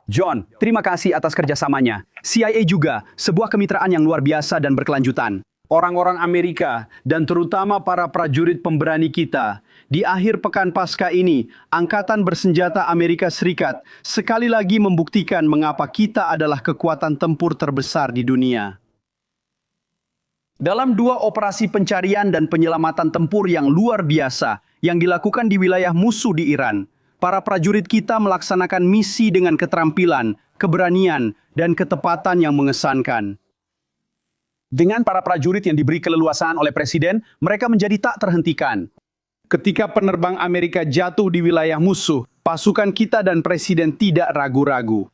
John, terima kasih atas kerjasamanya. CIA juga, sebuah kemitraan yang luar biasa dan berkelanjutan. Orang-orang Amerika, dan terutama para prajurit pemberani kita, di akhir pekan pasca ini, Angkatan Bersenjata Amerika Serikat sekali lagi membuktikan mengapa kita adalah kekuatan tempur terbesar di dunia. Dalam dua operasi pencarian dan penyelamatan tempur yang luar biasa yang dilakukan di wilayah musuh di Iran, para prajurit kita melaksanakan misi dengan keterampilan, keberanian, dan ketepatan yang mengesankan. Dengan para prajurit yang diberi keleluasaan oleh Presiden, mereka menjadi tak terhentikan. Ketika penerbang Amerika jatuh di wilayah musuh, pasukan kita dan Presiden tidak ragu-ragu.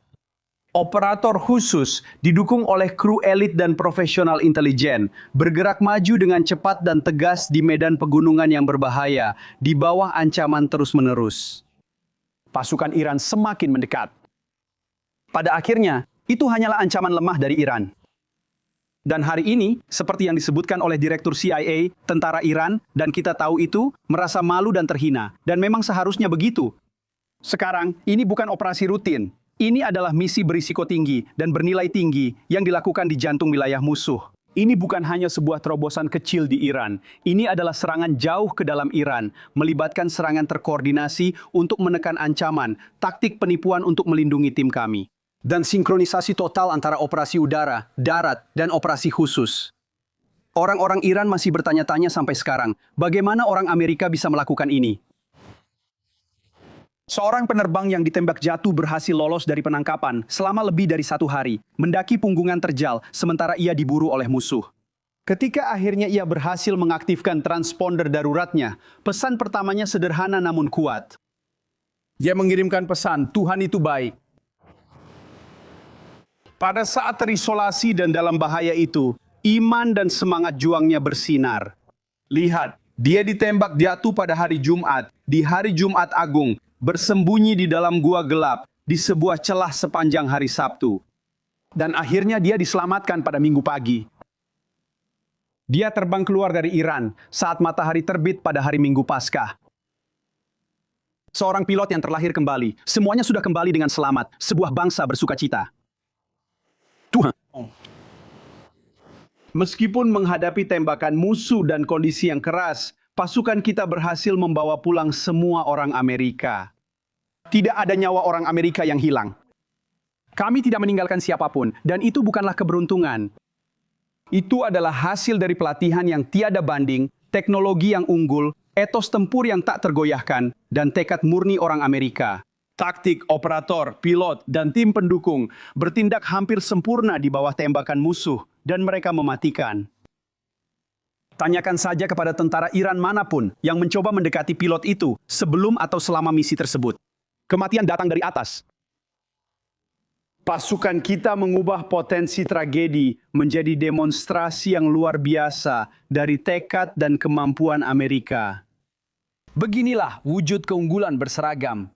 Operator khusus, didukung oleh kru elit dan profesional intelijen, bergerak maju dengan cepat dan tegas di medan pegunungan yang berbahaya, di bawah ancaman terus-menerus. Pasukan Iran semakin mendekat. Pada akhirnya, itu hanyalah ancaman lemah dari Iran. Dan hari ini, seperti yang disebutkan oleh Direktur CIA, tentara Iran, dan kita tahu itu, merasa malu dan terhina. Dan memang seharusnya begitu. Sekarang, ini bukan operasi rutin. Ini adalah misi berisiko tinggi dan bernilai tinggi yang dilakukan di jantung wilayah musuh. Ini bukan hanya sebuah terobosan kecil di Iran. Ini adalah serangan jauh ke dalam Iran, melibatkan serangan terkoordinasi untuk menekan ancaman, taktik penipuan untuk melindungi tim kami, dan sinkronisasi total antara operasi udara, darat, dan operasi khusus. Orang-orang Iran masih bertanya-tanya sampai sekarang, bagaimana orang Amerika bisa melakukan ini? Seorang penerbang yang ditembak jatuh berhasil lolos dari penangkapan selama lebih dari 1 hari, mendaki punggungan terjal sementara ia diburu oleh musuh. Ketika akhirnya ia berhasil mengaktifkan transponder daruratnya, pesan pertamanya sederhana namun kuat. Dia mengirimkan pesan, Tuhan itu baik. Pada saat terisolasi dan dalam bahaya itu, iman dan semangat juangnya bersinar. Lihat, dia ditembak jatuh pada hari Jumat, di hari Jumat Agung, bersembunyi di dalam gua gelap, di sebuah celah sepanjang hari Sabtu. Dan akhirnya dia diselamatkan pada Minggu pagi. Dia terbang keluar dari Iran saat matahari terbit pada hari Minggu Paskah. Seorang pilot yang terlahir kembali, semuanya sudah kembali dengan selamat, sebuah bangsa bersukacita. Tuhan. Meskipun menghadapi tembakan musuh dan kondisi yang keras, pasukan kita berhasil membawa pulang semua orang Amerika. Tidak ada nyawa orang Amerika yang hilang. Kami tidak meninggalkan siapapun, dan itu bukanlah keberuntungan. Itu adalah hasil dari pelatihan yang tiada banding, teknologi yang unggul, etos tempur yang tak tergoyahkan, dan tekad murni orang Amerika. Taktik, operator, pilot, dan tim pendukung bertindak hampir sempurna di bawah tembakan musuh, dan mereka mematikan. Tanyakan saja kepada tentara Iran manapun yang mencoba mendekati pilot itu sebelum atau selama misi tersebut. Kematian datang dari atas. Pasukan kita mengubah potensi tragedi menjadi demonstrasi yang luar biasa dari tekad dan kemampuan Amerika. Beginilah wujud keunggulan berseragam.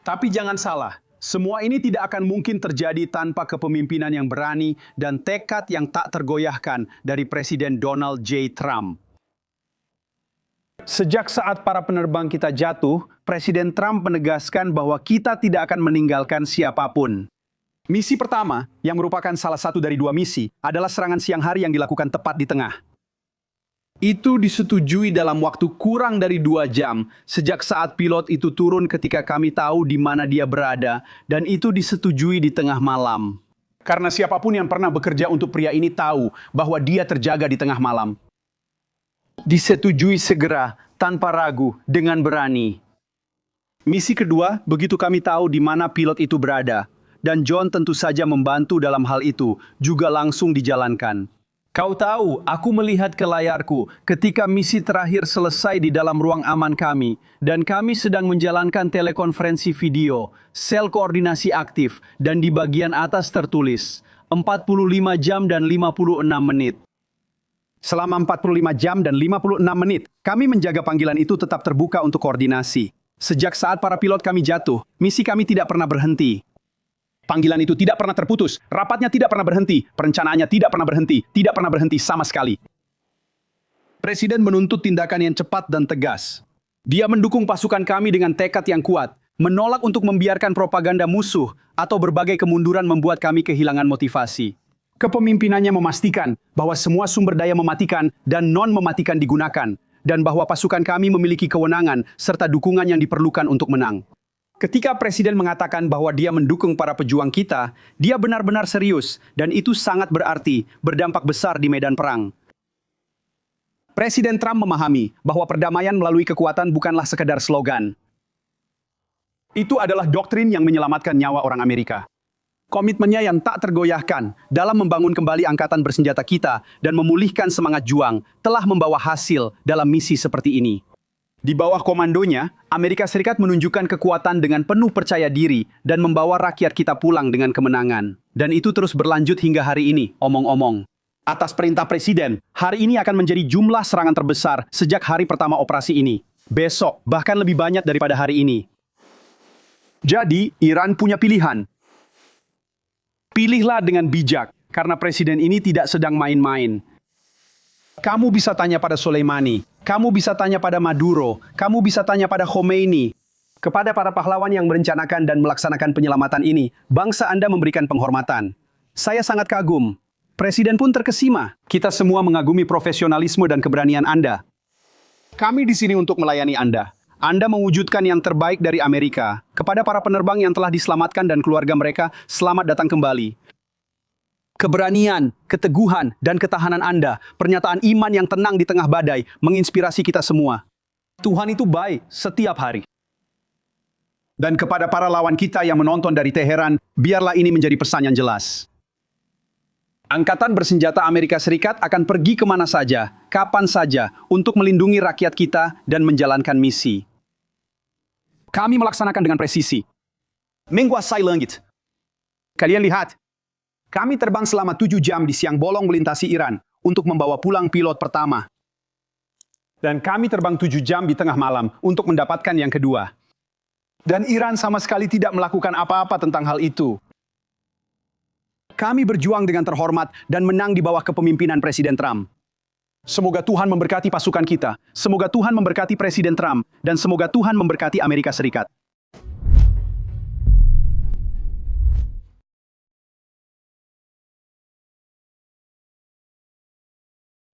Tapi jangan salah. Semua ini tidak akan mungkin terjadi tanpa kepemimpinan yang berani dan tekad yang tak tergoyahkan dari Presiden Donald J. Trump. Sejak saat para penerbang kita jatuh, Presiden Trump menegaskan bahwa kita tidak akan meninggalkan siapapun. Misi pertama, yang merupakan salah satu dari 2 misi, adalah serangan siang hari yang dilakukan tepat di tengah. Itu disetujui dalam waktu kurang dari 2 jam, sejak saat pilot itu turun ketika kami tahu di mana dia berada, dan itu disetujui di tengah malam. Karena siapapun yang pernah bekerja untuk pria ini tahu bahwa dia terjaga di tengah malam. Disetujui segera, tanpa ragu, dengan berani. Misi kedua, begitu kami tahu di mana pilot itu berada, dan John tentu saja membantu dalam hal itu, juga langsung dijalankan. Kau tahu, aku melihat ke layarku ketika misi terakhir selesai di dalam ruang aman kami, dan kami sedang menjalankan telekonferensi video, sel koordinasi aktif, dan di bagian atas tertulis, 45 jam dan 56 menit. Selama 45 jam dan 56 menit, kami menjaga panggilan itu tetap terbuka untuk koordinasi. Sejak saat para pilot kami jatuh, misi kami tidak pernah berhenti. Panggilan itu tidak pernah terputus, rapatnya tidak pernah berhenti, perencanaannya tidak pernah berhenti sama sekali. Presiden menuntut tindakan yang cepat dan tegas. Dia mendukung pasukan kami dengan tekad yang kuat, menolak untuk membiarkan propaganda musuh atau berbagai kemunduran membuat kami kehilangan motivasi. Kepemimpinannya memastikan bahwa semua sumber daya mematikan dan non-mematikan digunakan, dan bahwa pasukan kami memiliki kewenangan serta dukungan yang diperlukan untuk menang. Ketika Presiden mengatakan bahwa dia mendukung para pejuang kita, dia benar-benar serius, dan itu sangat berarti, berdampak besar di medan perang. Presiden Trump memahami bahwa perdamaian melalui kekuatan bukanlah sekedar slogan. Itu adalah doktrin yang menyelamatkan nyawa orang Amerika. Komitmennya yang tak tergoyahkan dalam membangun kembali angkatan bersenjata kita dan memulihkan semangat juang telah membawa hasil dalam misi seperti ini. Di bawah komandonya, Amerika Serikat menunjukkan kekuatan dengan penuh percaya diri dan membawa rakyat kita pulang dengan kemenangan. Dan itu terus berlanjut hingga hari ini, omong-omong. Atas perintah Presiden, hari ini akan menjadi jumlah serangan terbesar sejak hari pertama operasi ini. Besok, bahkan lebih banyak daripada hari ini. Jadi, Iran punya pilihan. Pilihlah dengan bijak, karena Presiden ini tidak sedang main-main. Kamu bisa tanya pada Soleimani, kamu bisa tanya pada Maduro, kamu bisa tanya pada Khomeini. Kepada para pahlawan yang merencanakan dan melaksanakan penyelamatan ini, bangsa Anda memberikan penghormatan. Saya sangat kagum. Presiden pun terkesima. Kita semua mengagumi profesionalisme dan keberanian Anda. Kami di sini untuk melayani Anda. Anda mewujudkan yang terbaik dari Amerika. Kepada para penerbang yang telah diselamatkan dan keluarga mereka, selamat datang kembali. Keberanian, keteguhan, dan ketahanan Anda, pernyataan iman yang tenang di tengah badai, menginspirasi kita semua. Tuhan itu baik setiap hari. Dan kepada para lawan kita yang menonton dari Teheran, biarlah ini menjadi pesan yang jelas. Angkatan bersenjata Amerika Serikat akan pergi kemana saja, kapan saja, untuk melindungi rakyat kita dan menjalankan misi. Kami melaksanakan dengan presisi. Menguasai langit. Kalian lihat, kami terbang selama 7 jam di siang bolong melintasi Iran untuk membawa pulang pilot pertama. Dan kami terbang 7 jam di tengah malam untuk mendapatkan yang kedua. Dan Iran sama sekali tidak melakukan apa-apa tentang hal itu. Kami berjuang dengan terhormat dan menang di bawah kepemimpinan Presiden Trump. Semoga Tuhan memberkati pasukan kita, semoga Tuhan memberkati Presiden Trump, dan semoga Tuhan memberkati Amerika Serikat.